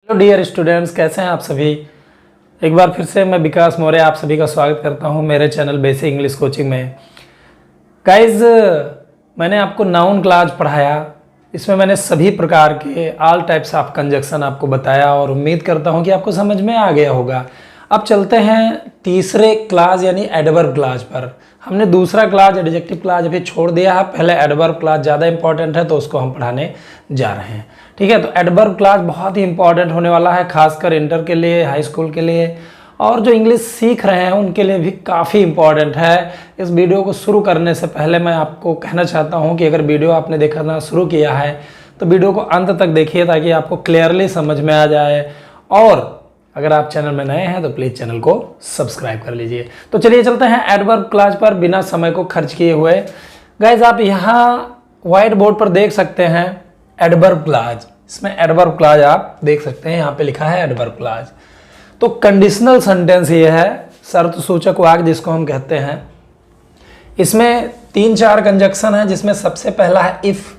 Hello dear students, कैसे हैं आप सभी। एक बार फिर से मैं विकास मौर्य आप सभी का स्वागत करता हूं मेरे चैनल बेसिक इंग्लिश कोचिंग में। गाइज, मैंने आपको नाउन क्लॉज पढ़ाया। इसमें मैंने सभी प्रकार के ऑल टाइप्स ऑफ कंजक्शन आपको बताया और उम्मीद करता हूं कि आपको समझ में आ गया होगा। अब चलते हैं तीसरे क्लॉज यानी एडवर्ब क्लॉज पर। हमने दूसरा क्लॉज एडजेक्टिव क्लॉज अभी छोड़ दिया है। पहले एडवर्ब क्लॉज ज़्यादा इंपॉर्टेंट है तो उसको हम पढ़ाने जा रहे हैं। ठीक है, तो एडवर्ब क्लॉज बहुत ही इंपॉर्टेंट होने वाला है, खासकर इंटर के लिए, हाई स्कूल के लिए, और जो इंग्लिश सीख रहे हैं उनके लिए भी काफ़ी इंपॉर्टेंट है। इस वीडियो को शुरू करने से पहले मैं आपको कहना चाहता हूं कि अगर वीडियो आपने देखना शुरू किया है तो वीडियो को अंत तक देखिए ताकि आपको क्लियरली समझ में आ जाए। और अगर आप चैनल में नए हैं तो प्लीज़ चैनल को सब्सक्राइब कर लीजिए। तो चलिए चलते हैं एडवर्ब क्लॉज पर बिना समय को खर्च किए हुए। गाइज, आप यहाँ व्हाइट बोर्ड पर देख सकते हैं एडवर्ब क्लॉज। इसमें एडवर्ब क्लॉज आप देख सकते हैं, यहाँ पे लिखा है एडवर्ब क्लॉज। तो कंडीशनल सेंटेंस ये है, शर्त सूचक वाक्य जिसको हम कहते हैं। इसमें 3-4 कंजक्शन है, जिसमें सबसे पहला है इफ।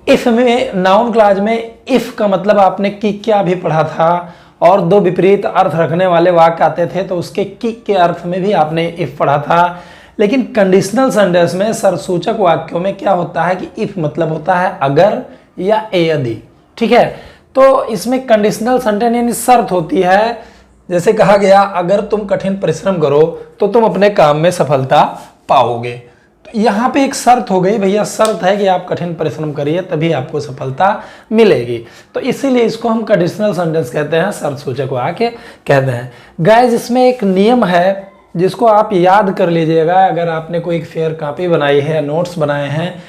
इफ में, नाउन क्लॉज में इफ का मतलब आपने की क्या भी पढ़ा था, और 2 विपरीत अर्थ रखने वाले वाक्य आते थे तो उसके की के अर्थ में भी आपने इफ पढ़ा था। लेकिन कंडीशनल सेंटेंस में शर्तसूचक वाक्यों में क्या होता है कि इफ मतलब होता है अगर या यदि। ठीक है, तो इसमें कंडीशनल सेंटेंस यानी शर्त होती है। जैसे कहा गया, अगर तुम कठिन परिश्रम करो तो तुम अपने काम में सफलता पाओगे। तो यहाँ पे एक शर्त हो गई, भैया शर्त है कि आप कठिन परिश्रम करिए तभी आपको सफलता मिलेगी। तो इसीलिए इसको हम कंडीशनल सेंटेंस कहते हैं, शर्त सूचक वाक्य कहते हैं। गाइस, इसमें एक नियम है जिसको आप याद कर लीजिएगा। अगर आपने कोई फेयर कॉपी बनाई है, नोट्स बनाए हैं,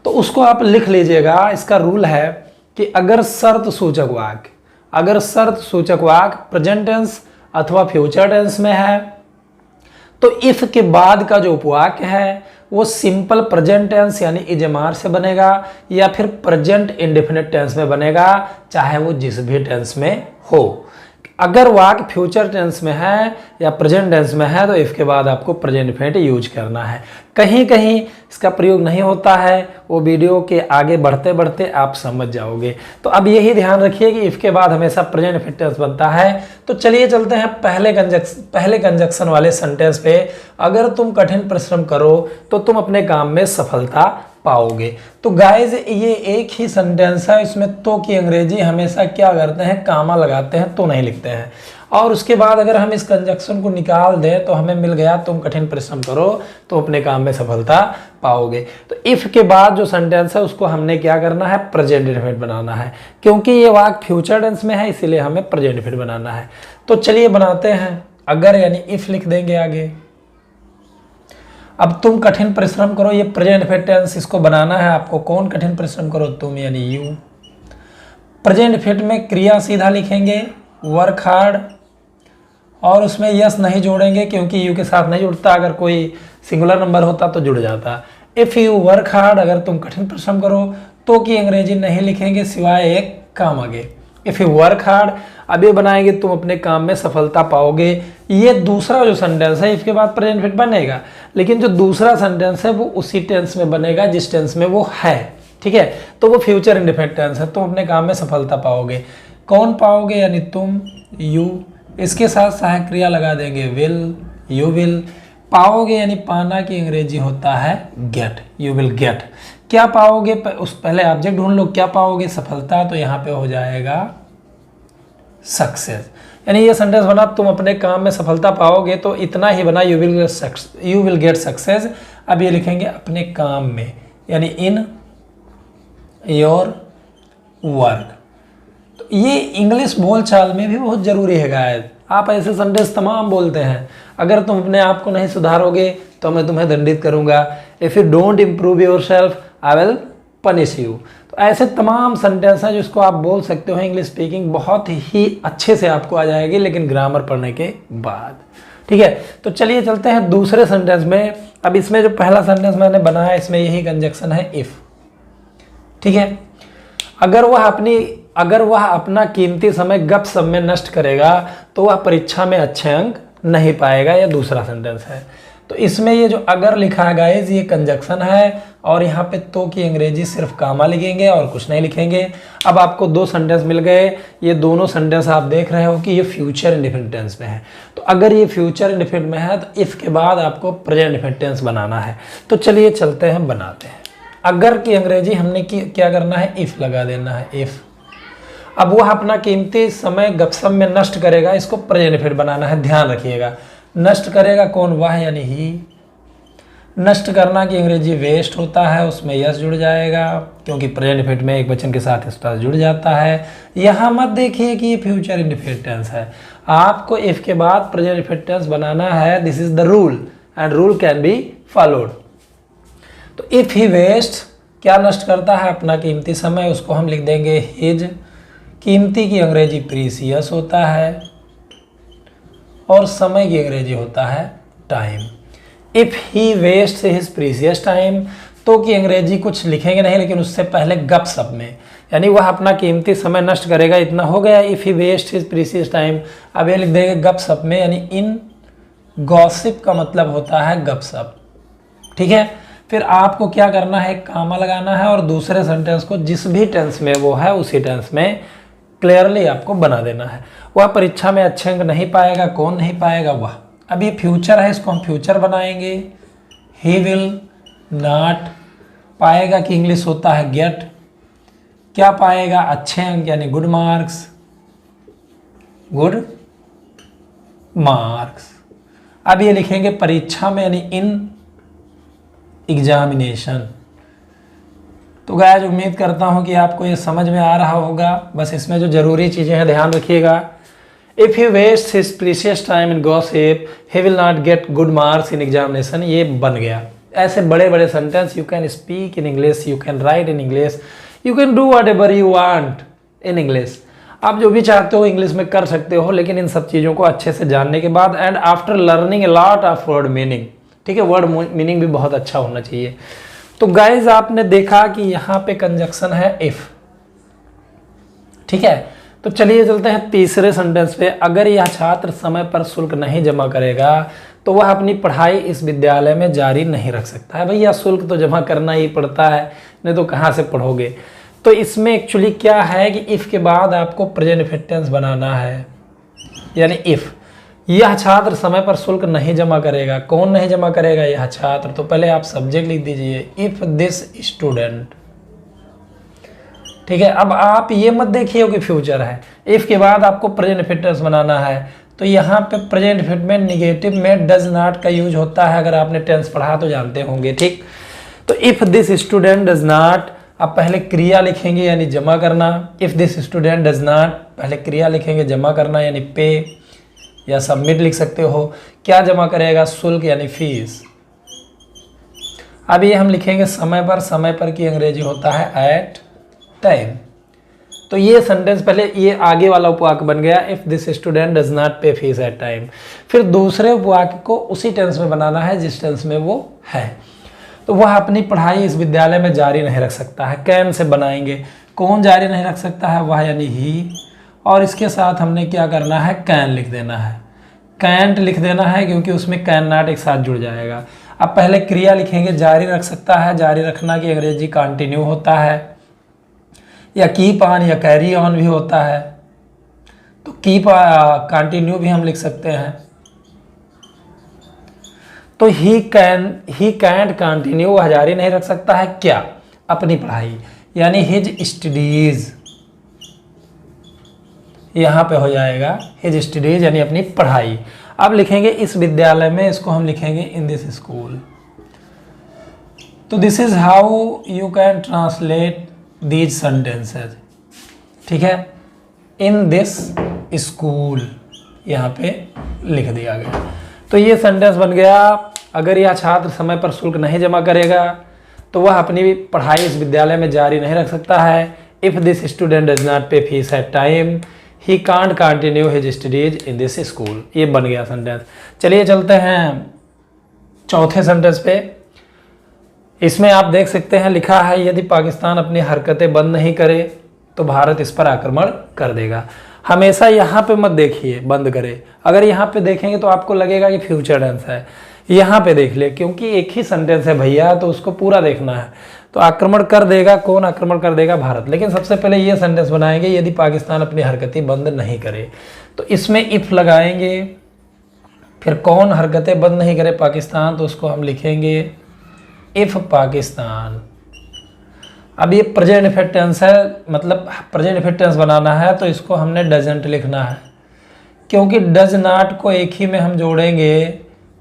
तो उसको आप लिख लीजिएगा। इसका रूल है कि अगर शर्त सूचक वाक्य प्रेजेंट टेंस अथवा फ्यूचर टेंस में है तो इफ के बाद का जो उपवाक्य है वो सिंपल प्रेजेंट टेंस यानी इजमार से बनेगा या फिर प्रेजेंट इंडेफिनिट टेंस में बनेगा, चाहे वो जिस भी टेंस में हो। अगर वाक्य फ्यूचर टेंस में है या प्रेजेंट टेंस में है तो इफ के बाद आपको प्रेजेंट इंडेफिनिट यूज करना है। कहीं कहीं इसका प्रयोग नहीं होता है, वो वीडियो के आगे बढ़ते बढ़ते आप समझ जाओगे। तो अब यही ध्यान रखिए कि इफ के बाद हमेशा प्रेजेंट इंडेफिनिट टेंस बनता है। तो चलिए चलते हैं पहले कंजक्शन वाले सेंटेंस पे। अगर तुम कठिन परिश्रम करो तो तुम अपने काम में सफलता पाओगे। तो गाइज, ये एक ही सेंटेंस है, इसमें तो की अंग्रेजी हमेशा क्या करते हैं, कामा लगाते हैं, तो नहीं लिखते हैं। और उसके बाद अगर हम इस कंजक्शन को निकाल दें तो हमें मिल गया, तुम कठिन परिश्रम करो तो अपने काम में सफलता पाओगे। तो इफ के बाद जो सेंटेंस है उसको हमने क्या करना है, प्रेजेंट इंडेफिनिट बनाना है। क्योंकि ये वाक्य फ्यूचर टेंस में है इसीलिए हमें प्रेजेंट इंडेफिनिट बनाना है। तो चलिए बनाते हैं। अगर यानी इफ लिख देंगे आगे। अब तुम कठिन परिश्रम करो, ये प्रेजेंट इंडेफिनिट टेंस, इसको बनाना है आपको। कौन कठिन परिश्रम करो, तुम यानी यू। प्रेजेंट इंडेफिनिट में क्रिया सीधा लिखेंगे, वर्क हार्ड, और उसमें यस नहीं जोड़ेंगे क्योंकि यू के साथ नहीं जुड़ता। अगर कोई सिंगुलर नंबर होता तो जुड़ जाता। इफ यू वर्क हार्ड, अगर तुम कठिन परिश्रम करो, तो की अंग्रेजी नहीं लिखेंगे सिवाय एक काम आगे, इफ यू वर्क हार्ड। अब ये बनाएंगे तुम अपने काम में सफलता पाओगे। ये दूसरा जो सेंटेंस है इसके बाद प्रेजेंट इंडेफिनिट बनेगा, लेकिन जो दूसरा सेंटेंस है वो उसी टेंस में बनेगा जिस टेंस में वो है। ठीक है, तो वो फ्यूचर इंडेफिनिट टेंस है। तुम अपने काम में सफलता पाओगे। कौन पाओगे यानी तुम, यू। इसके साथ सहायक क्रिया लगा देंगे विल, यू विल। पाओगे यानी पाना की अंग्रेजी होता है गेट, यू विल गेट। क्या पाओगे, उस पहले ऑब्जेक्ट ढूंढ लो, क्या पाओगे, सफलता। तो यहाँ पे हो जाएगा सक्सेस। यानी ये सेंटेंस बना तुम अपने काम में सफलता पाओगे, तो इतना ही बना यू विल गेट सक्सेस। अब ये लिखेंगे अपने काम में यानी इन योर वर्क। तो ये इंग्लिश बोलचाल में भी बहुत जरूरी है गाइस। आप ऐसे सेंटेंस तमाम बोलते हैं, अगर तुम अपने आप को नहीं सुधारोगे तो मैं तुम्हें दंडित करूंगा। If you don't improve your self I will punish you. तो ऐसे तमाम सेंटेंस हैं जिसको आप बोल सकते हो। इंग्लिश स्पीकिंग बहुत ही अच्छे से आपको आ जाएगी, लेकिन ग्रामर पढ़ने के बाद। ठीक है, तो चलिए चलते हैं दूसरे सेंटेंस में। अब इसमें जो पहला सेंटेंस मैंने बनाया इसमें यही कंजक्शन है इफ। ठीक है, अगर वह अपना कीमती समय गपशप में नष्ट करेगा तो वह परीक्षा में अच्छे अंक नहीं पाएगा। यह दूसरा सेंटेंस है। तो इसमें ये जो अगर लिखा है गाइज ये कंजक्शन है, और यहाँ पे तो की अंग्रेजी सिर्फ कामा लिखेंगे और कुछ नहीं लिखेंगे। अब आपको दो सेंटेंस मिल गए, ये दोनों सेंटेंस आप देख रहे हो कि ये फ्यूचर इंडेफिनिट टेंस में है। तो अगर ये फ्यूचर इंडेफिनिट में है तो इफ़ के बाद आपको प्रेजेंट इंडेफिनिट टेंस बनाना है। तो चलिए चलते हैं, बनाते हैं। अगर की अंग्रेजी हमने क्या करना है, इफ़ लगा देना है, इफ़। अब वह अपना कीमती समय गपशप में नष्ट करेगा, इसको प्रेजेंट इंडेफिनिट बनाना है। ध्यान रखिएगा, नष्ट करेगा कौन, वह यानी ही। नष्ट करना की अंग्रेजी वेस्ट होता है, उसमें यस जुड़ जाएगा क्योंकि प्रेजेंट इंडेफिनिट में एक वचन के साथ स्टार जुड़ जाता है। यहाँ मत देखिए कि ये फ्यूचर इंडेफिनिट टेंस है, आपको इफ के बाद प्रेजेंट इंडेफिनिट टेंस बनाना है। This is the rule and rule can be followed. तो इफ ही वेस्ट, क्या नष्ट करता है, अपना कीमती समय, उसको हम लिख देंगे हिज। कीमती की अंग्रेजी प्रीसियस होता है और समय की अंग्रेजी होता है time. If he waste his precious time, तो की अंग्रेजी कुछ लिखेंगे नहीं, लेकिन उससे पहले गपशप में, यानी वह अपना कीमती समय नष्ट करेगा, इतना हो गया। If he waste his precious time, अब ये लिख देंगे गपशप में, यानी इन गॉसिप का मतलब होता है गपशप। ठीक है, फिर आपको क्या करना है, कामा लगाना है और दूसरे सेंटेंस को जिस भी टेंस में वो है उसी टेंस में क्लियरली आपको बना देना है। वह परीक्षा में अच्छे अंक नहीं पाएगा, कौन नहीं पाएगा, वह। अब ये फ्यूचर है, इसको हम फ्यूचर बनाएंगे। ही विल नॉट, पाएगा कि इंग्लिश होता है गेट, क्या पाएगा, अच्छे अंक यानी गुड मार्क्स, गुड मार्क्स। अब ये लिखेंगे परीक्षा में यानी इन एग्जामिनेशन। तो गाइस उम्मीद करता हूँ कि आपको ये समझ में आ रहा होगा। बस इसमें जो ज़रूरी चीज़ें हैं ध्यान रखिएगा। If he waste his precious time in gossip he will not get good marks in examination, ये बन गया। ऐसे बड़े बड़े sentence you can speak in English, you can write in English, you can do whatever you want in English. आप जो भी चाहते हो इंग्लिश में कर सकते हो, लेकिन इन सब चीज़ों को अच्छे से जानने के बाद and after learning a lot of word meaning. ठीक है, वर्ड मीनिंग भी बहुत अच्छा होना चाहिए। तो गाइज आपने देखा कि यहाँ पे कंजक्शन है इफ। ठीक है, तो चलिए चलते हैं तीसरे सेंटेंस पे। अगर यह छात्र समय पर शुल्क नहीं जमा करेगा तो वह अपनी पढ़ाई इस विद्यालय में जारी नहीं रख सकता है। भैया शुल्क तो जमा करना ही पड़ता है, नहीं तो कहाँ से पढ़ोगे। तो इसमें एक्चुअली क्या है कि इफ के बाद आपको प्रेजेंट इंडेफिनिट टेंस बनाना है, यानी इफ यह छात्र समय पर शुल्क नहीं जमा करेगा, कौन नहीं जमा करेगा, यह छात्र। तो पहले आप सब्जेक्ट लिख दीजिए इफ दिस स्टूडेंट। ठीक है, अब आप ये मत देखिए कि फ्यूचर है, इफ के बाद आपको प्रेजेंट इंडेफिनिट टेंस बनाना है। तो यहाँ पे प्रेजेंट इंडेफिनिट में निगेटिव में डज नॉट का यूज होता है, अगर आपने टेंस पढ़ा तो जानते होंगे। ठीक, तो if this student does not, आप पहले क्रिया लिखेंगे यानी जमा करना। If this student does not, पहले क्रिया लिखेंगे जमा करना यानी पे या सबमिट लिख सकते हो। क्या जमा करेगा, शुल्क यानी फीस। अब ये हम लिखेंगे समय पर, समय पर की अंग्रेजी होता है एट टाइम। तो ये सेंटेंस पहले ये आगे वाला उपवाक्य बन गया, if this student does not pay fees at time. फिर दूसरे उपवाक्य को उसी टेंस में बनाना है जिस टेंस में वो है। तो वह अपनी पढ़ाई इस विद्यालय में जारी नहीं रख सकता है, कैन से बनाएंगे। कौन जारी नहीं रख सकता है, वह यानी ही, और इसके साथ हमने क्या करना है, कैन लिख देना है। कैंट लिख देना है क्योंकि उसमें कैन नॉट एक साथ जुड़ जाएगा। अब पहले क्रिया लिखेंगे, जारी रख सकता है। जारी रखना की अंग्रेजी कंटिन्यू होता है, या कीप ऑन या कैरी ऑन भी होता है। तो कीप कंटिन्यू भी हम लिख सकते हैं। तो ही कैंट कंटिन्यू, वह जारी नहीं रख सकता है क्या, अपनी पढ़ाई, यानी हिज स्टडीज। यहाँ पे हो जाएगा हिज स्टडीज यानी अपनी पढ़ाई। अब लिखेंगे इस विद्यालय में, इसको हम लिखेंगे इन दिस स्कूल। तो this is how you can translate these sentences. ठीक है, इन दिस स्कूल यहाँ पे लिख दिया गया। तो ये सेंटेंस बन गया, अगर यह छात्र समय पर शुल्क नहीं जमा करेगा तो वह अपनी पढ़ाई इस विद्यालय में जारी नहीं रख सकता है। If this student does not pay fees at time he can't continue his studies in this school. ये बन गया सेंटेंस। चलिए चलते हैं चौथे सेंटेंस पे। इसमें आप देख सकते हैं लिखा है, यदि पाकिस्तान अपनी हरकतें बंद नहीं करे तो भारत इस पर आक्रमण कर देगा। हमेशा यहाँ पे मत देखिए बंद करे, अगर यहाँ पे देखेंगे तो आपको लगेगा कि फ्यूचर टेंस है। यहाँ पे देख ले, क्योंकि एक ही सेंटेंस है भैया तो उसको पूरा देखना है। तो आक्रमण कर देगा, कौन आक्रमण कर देगा? भारत। लेकिन सबसे पहले ये सेंटेंस बनाएंगे, यदि पाकिस्तान अपनी हरकतें बंद नहीं करे। तो इसमें इफ लगाएंगे, फिर कौन हरकतें बंद नहीं करे? पाकिस्तान। तो उसको हम लिखेंगे इफ पाकिस्तान। अब ये प्रेजेंट इफेक्ट टेंस है, मतलब प्रेजेंट इफेक्ट टेंस बनाना है, तो इसको हमने डजंट लिखना है, क्योंकि डज नॉट को एक ही में हम जोड़ेंगे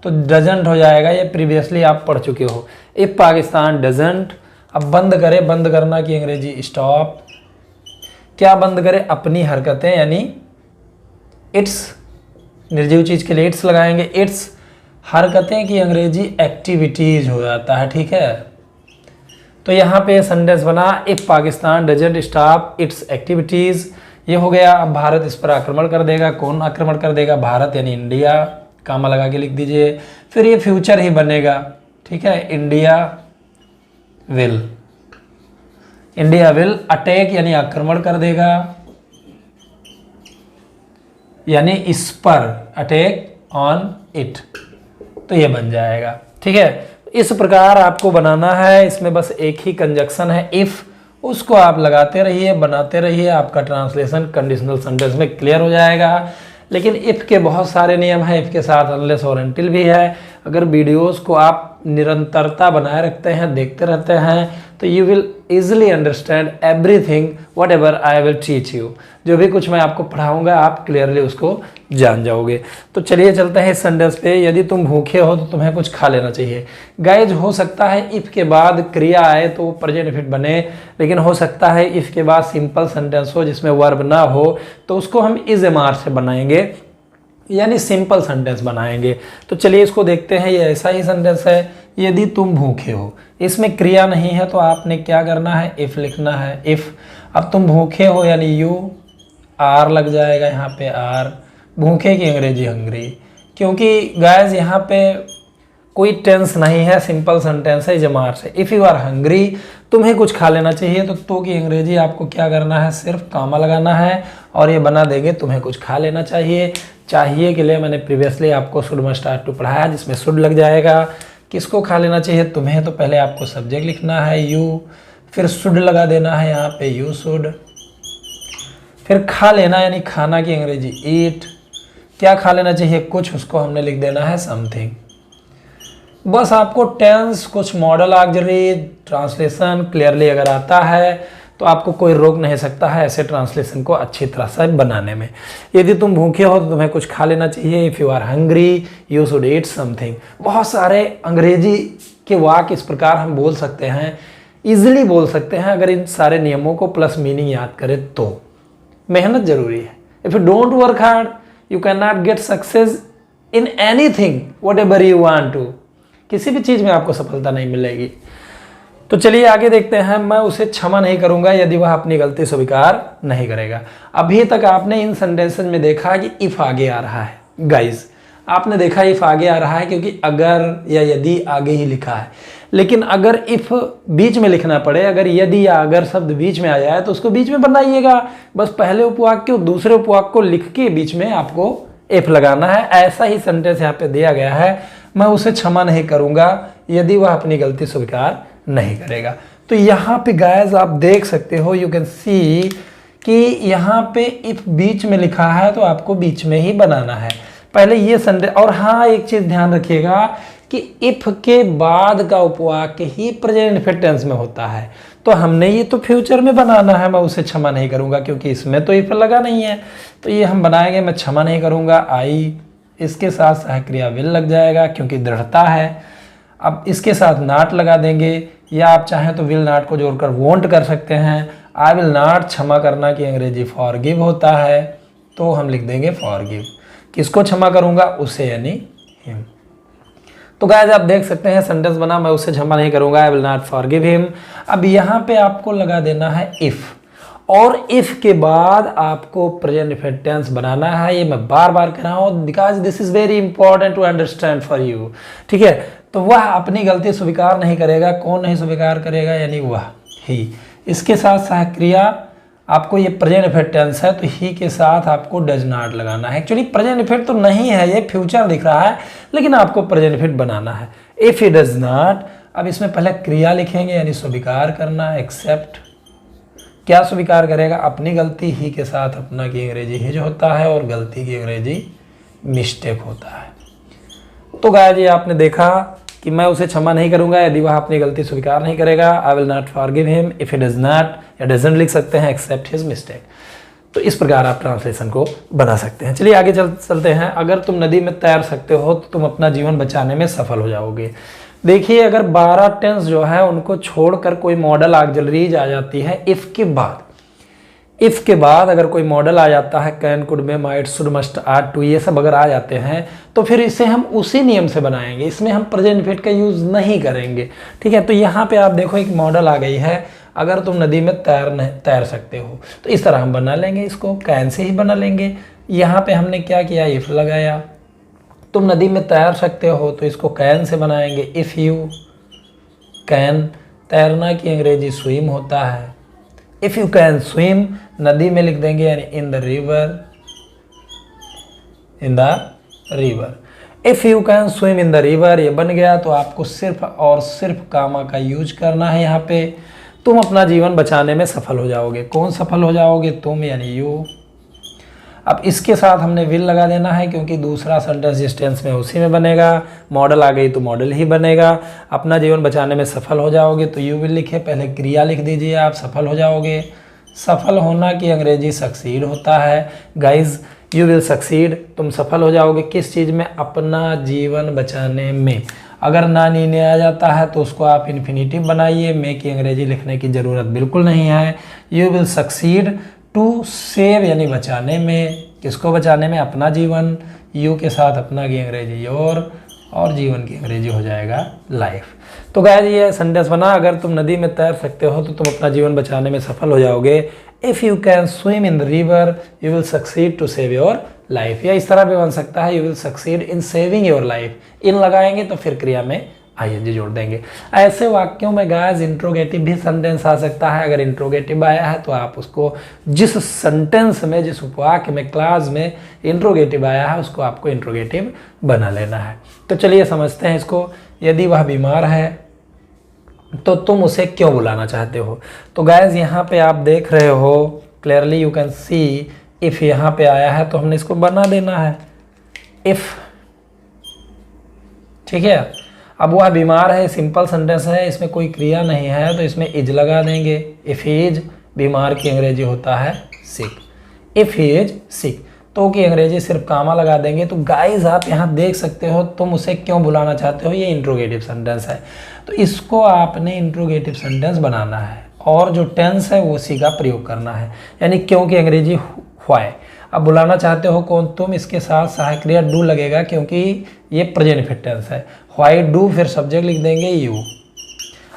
तो डजंट हो जाएगा। ये प्रीवियसली आप पढ़ चुके हो। If Pakistan doesn't. अब बंद करे, बंद करना की अंग्रेजी स्टॉप। क्या बंद करे? अपनी हरकतें, यानी इट्स, निर्जीव चीज के लिए इट्स लगाएंगे। इट्स हरकतें की अंग्रेजी एक्टिविटीज हो जाता है, ठीक है। तो यहाँ पे सेंटेंस बना if Pakistan doesn't stop it's activities, ये हो गया। अब भारत इस पर आक्रमण कर देगा, कौन आक्रमण कर देगा? भारत यानी इंडिया, कामा लगा के लिख दीजिए। फिर ये फ्यूचर ही बनेगा, ठीक है। India will, India will attack यानी आक्रमण कर देगा, यानी इस पर, अटैक ऑन इट, तो ये बन जाएगा, ठीक है। इस प्रकार आपको बनाना है। इसमें बस एक ही कंजक्शन है इफ, उसको आप लगाते रहिए, बनाते रहिए, आपका ट्रांसलेशन कंडीशनल सेंटेंस में क्लियर हो जाएगा। लेकिन इफ के बहुत सारे नियम हैं, इफ के साथ अनलेस और अनटिल भी है। अगर वीडियोस को आप निरंतरता बनाए रखते हैं, देखते रहते हैं, तो you will easily understand everything what ever I will teach you. जो भी कुछ मैं आपको पढ़ाऊंगा आप क्लियरली उसको जान जाओगे। तो चलिए चलते हैं इस सेंटेंस पे। यदि तुम भूखे हो तो तुम्हें कुछ खा लेना चाहिए। गाइज हो सकता है इफ के बाद क्रिया आए तो प्रेजेंट इफेक्ट बने, लेकिन हो सकता है इफ के बाद सिंपल सेंटेंस हो जिसमें वर्ब ना हो, तो उसको हम इज एम आर से बनाएंगे, यानी सिंपल सेंटेंस बनाएंगे। तो चलिए इसको देखते हैं। ये ऐसा ही सेंटेंस है, यदि तुम भूखे हो। इसमें क्रिया नहीं है तो आपने क्या करना है? इफ लिखना है, इफ। अब तुम भूखे हो यानी यू, आर लग जाएगा यहाँ पे, आर। भूखे की अंग्रेजी हंग्री, क्योंकि गाइस यहाँ पे कोई टेंस नहीं है, सिंपल सेंटेंस है जमार से। इफ़ यू आर हंग्री, तुम्हें कुछ खा लेना चाहिए, तो की अंग्रेजी आपको क्या करना है? सिर्फ कामा लगाना है और ये बना देंगे तुम्हें कुछ खा लेना चाहिए। चाहिए के लिए मैंने प्रीवियसली आपको शुड मस्ट स्टार्ट टू पढ़ाया, जिसमें शुड लग जाएगा। किसको खा लेना चाहिए? तुम्हें। तो पहले आपको सब्जेक्ट लिखना है यू, फिर शुड लगा देना है यहाँ पे, यू शुड। फिर खा लेना यानी खाना की अंग्रेजी ईट। क्या खा लेना चाहिए? कुछ, उसको हमने लिख देना है समथिंग। बस आपको टेंस, कुछ मॉडल ऑक्सिलरी, ट्रांसलेशन क्लियरली अगर आता है तो आपको कोई रोक नहीं सकता है ऐसे ट्रांसलेशन को अच्छी तरह से बनाने में। यदि तुम भूखे हो तो तुम्हें कुछ खा लेना चाहिए। If you are hungry you should eat something. बहुत सारे अंग्रेजी के वाक्य इस प्रकार हम बोल सकते हैं, इजीली बोल सकते हैं, अगर इन सारे नियमों को प्लस मीनिंग याद करें तो। मेहनत जरूरी है। If you don't work hard you can not get success in anything whatever you want to. किसी भी चीज़ में आपको सफलता नहीं मिलेगी। तो चलिए आगे देखते हैं। मैं उसे क्षमा नहीं करूंगा यदि वह अपनी गलती स्वीकार नहीं करेगा। अभी तक आपने इन सेंटेंसेस में देखा कि इफ आगे आ रहा है। गाइज आपने देखा इफ आगे आ रहा है क्योंकि अगर या यदि आगे ही लिखा है। लेकिन अगर इफ बीच में लिखना पड़े, अगर यदि या अगर शब्द बीच में आ जाए तो उसको बीच में बनाइएगा। बस पहले उपवाक्य और दूसरे उपवाक्य को लिख के बीच में आपको इफ लगाना है। ऐसा ही सेंटेंस यहाँ पे दिया गया है, मैं उसे क्षमा नहीं करूंगा यदि वह अपनी गलती स्वीकार नहीं करेगा। तो यहाँ पे गाइस आप देख सकते हो, यू कैन सी कि यहाँ पे इफ बीच में लिखा है तो आपको बीच में ही बनाना है पहले ये सेंटेंस। और हाँ एक चीज ध्यान रखिएगा कि इफ के बाद का उपवाक्य ही प्रेजेंट इनफिनिट टेंस में होता है, तो हमने ये तो फ्यूचर में बनाना है। मैं उसे क्षमा नहीं करूंगा क्योंकि इसमें तो इफ लगा नहीं है, तो ये हम बनाएंगे मैं क्षमा नहीं करूंगा आई, इसके साथ सहक्रिया विल लग जाएगा क्योंकि दृढ़ता है। अब इसके साथ नाट लगा देंगे, या आप चाहें तो विल नाट को जोड़कर वोंट कर सकते हैं। आई विल नाट, क्षमा करना की अंग्रेजी फॉरगिव होता है, तो हम लिख देंगे फॉरगिव। किसको क्षमा करूंगा? उसे, यानी हिम। तो गाइस आप देख सकते हैं सेंटेंस बना, मैं उसे क्षमा नहीं करूंगा, I will not forgive him. अब यहाँ पे आपको लगा देना है इफ, और इफ के बाद आपको प्रेजेंट इनफिनिट टेंस बनाना है। ये मैं बार बार कह रहा हूँ because this is very important to understand for you. ठीक है, तो वह अपनी गलती स्वीकार नहीं करेगा। कौन नहीं स्वीकार करेगा? यानी वह ही। इसके साथ सहक्रिया आपको ये प्रेजेंट इफेक्ट टेंस है तो ही के साथ आपको डज नॉट लगाना है। एक्चुअली प्रेजेंट इफेक्ट तो नहीं है, ये फ्यूचर दिख रहा है, लेकिन आपको प्रेजेंट इफेक्ट बनाना है। इफ ही डज नॉट, अब इसमें पहले क्रिया लिखेंगे यानी स्वीकार करना, एक्सेप्ट। क्या स्वीकार करेगा? अपनी गलती, ही के साथ अपना की अंग्रेजी हिज होता है और गलती की अंग्रेजी मिस्टेक होता है। तो गाइस ये आपने देखा कि मैं उसे क्षमा नहीं करूंगा यदि वह अपनी गलती स्वीकार नहीं करेगा। I will not forgive him if he does not, या डजंट लिख सकते हैं, एक्सेप्ट हिज मिस्टेक। तो इस प्रकार आप ट्रांसलेशन को बना सकते हैं। चलिए आगे चलते हैं। अगर तुम नदी में तैर सकते हो तो तुम अपना जीवन बचाने में सफल हो जाओगे। देखिए अगर 12 टेंस जो है उनको छोड़कर कोई मॉडल ऑक्सिलरीज आ जाती है इफ के बाद अगर कोई मॉडल आ जाता है, can, could, may, might, should, must, are, to, ये सब अगर आ जाते हैं तो फिर इसे हम उसी नियम से बनाएंगे, इसमें हम प्रेजेंट इफेक्ट का यूज नहीं करेंगे। ठीक है, तो यहाँ पे आप देखो एक मॉडल आ गई है, अगर तुम नदी में तैर सकते हो, तो इस तरह हम बना लेंगे, इसको कैन से ही बना लेंगे। यहाँ पे हमने क्या किया, इफ लगाया। तुम नदी में तैर सकते हो तो इसको कैन से बनाएंगे, इफ़ यू कैन। तैरना की अंग्रेजी स्विम होता है, इफ़ यू कैन स्विम। नदी में लिख देंगे यानी इन the river, if you can swim in the river, ये बन गया। तो आपको सिर्फ और सिर्फ कामा का यूज करना है यहाँ पे। तुम अपना जीवन बचाने में सफल हो जाओगे। कौन सफल हो जाओगे? तुम यानी यू। अब इसके साथ हमने विल लगा देना है क्योंकि दूसरा सेंटेंस जिस टेंस में उसी में बनेगा। मॉडल आ गई तो मॉडल ही बनेगा। अपना जीवन बचाने में सफल हो जाओगे तो यू विल लिखे, पहले क्रिया लिख दीजिए, आप सफल हो जाओगे। सफल होना की अंग्रेजी सक्सीड होता है। गाइज यू विल सक्सीड, तुम सफल हो जाओगे किस चीज़ में? अपना जीवन बचाने में। अगर ना नीने आ जाता है तो उसको आप इन्फिनिटिव बनाइए, मे की अंग्रेजी लिखने की ज़रूरत बिल्कुल नहीं है। You will succeed to save यानी बचाने में। किसको बचाने में? अपना जीवन। यू के साथ अपना की अंग्रेजी योर, और जीवन की अंग्रेजी हो जाएगा लाइफ। तो गाइस ये सेंटेंस बना, अगर तुम नदी में तैर सकते हो तो तुम अपना जीवन बचाने में सफल हो जाओगे। If you can swim in the river you will succeed to save your life. या इस तरह भी बन सकता है, you will succeed in saving your life. इन लगाएंगे तो फिर क्रिया में आईएनजी जोड़ देंगे। ऐसे वाक्यों में गाइस इंट्रोगेटिव भी सेंटेंस आ सकता है। अगर इंट्रोगेटिव आया है तो आप उसको जिस सेंटेंस में, जिस उपवाक्य में, क्लास में इंट्रोगेटिव आया है उसको आपको इंट्रोगेटिव बना लेना है। तो चलिए समझते हैं इसको। यदि वह बीमार है तो तुम उसे क्यों बुलाना चाहते हो? तो गाइस यहाँ पे आप देख रहे हो clearly, you can see if यहाँ पे आया है तो हमने इसको बना देना है इफ़। ठीक है, अब वह बीमार है, सिंपल सेंटेंस है, इसमें कोई क्रिया नहीं है तो इसमें इज लगा देंगे। इफ़ ही इज, बीमार की अंग्रेजी होता है सिक। इफ़ ही इज सिक, तो की अंग्रेजी सिर्फ कामा लगा देंगे। तो गाइस आप यहाँ देख सकते हो, तुम उसे क्यों बुलाना चाहते हो, ये इंट्रोगेटिव सेंटेंस है। तो इसको आपने इंट्रोगेटिव सेंटेंस बनाना है और जो टेंस है वो उसी का प्रयोग करना है, यानी क्यों की अंग्रेजी व्हाई। अब बुलाना चाहते हो कौन? तुम। इसके साथ सहायक क्रिया डू लगेगा क्योंकि ये प्रेजेंट इफेक्ट टेंस है। व्हाई डू, फिर सब्जेक्ट लिख देंगे यू।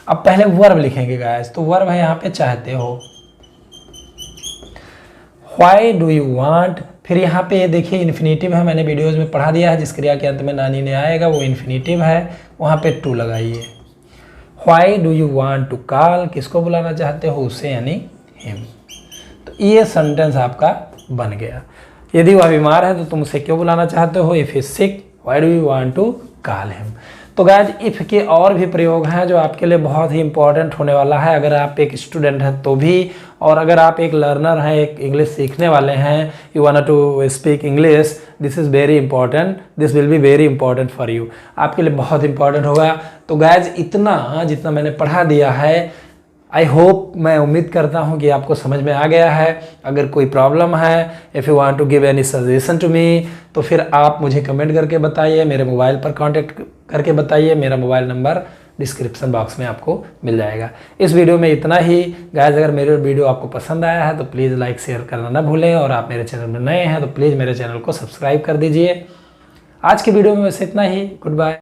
अब पहले वर्ब लिखेंगे गाइस, तो वर्ब है यहाँ पे चाहते हो। व्हाई डू यू वांट, फिर यहाँ पे ये देखिए इन्फिनेटिव है, मैंने वीडियोज़ में पढ़ा दिया है, जिस क्रिया के अंत में नानी ने आएगा वो इन्फिनेटिव है, वहाँ पे टू लगाइए। Why do you want to call, किसको बुलाना चाहते हो? उसे यानी हिम। तो ये सेंटेंस आपका बन गया। यदि वह बीमार है तो तुम उसे क्यों बुलाना चाहते हो? If is sick why do you want to call him. तो गाइस इफ़ के और भी प्रयोग हैं जो आपके लिए बहुत ही इंपॉर्टेंट होने वाला है, अगर आप एक स्टूडेंट हैं तो भी, और अगर आप एक लर्नर हैं, एक इंग्लिश सीखने वाले हैं, you want to speak English, this is very important, this will be very important for you. आपके लिए बहुत इंपॉर्टेंट होगा। तो गाइस इतना जितना मैंने पढ़ा दिया है, आई होप, मैं उम्मीद करता हूँ कि आपको समझ में आ गया है। अगर कोई प्रॉब्लम है, if you want to give any suggestion to me, तो फिर आप मुझे कमेंट करके बताइए, मेरे मोबाइल पर कांटेक्ट करके बताइए। मेरा मोबाइल नंबर डिस्क्रिप्शन बॉक्स में आपको मिल जाएगा। इस वीडियो में इतना ही गाइस। अगर मेरे वीडियो आपको पसंद आया है तो प्लीज़ लाइक शेयर करना ना भूलें, और आप मेरे चैनल में नए हैं तो प्लीज़ मेरे चैनल को सब्सक्राइब कर दीजिए। आज की वीडियो में बस इतना ही। Good bye.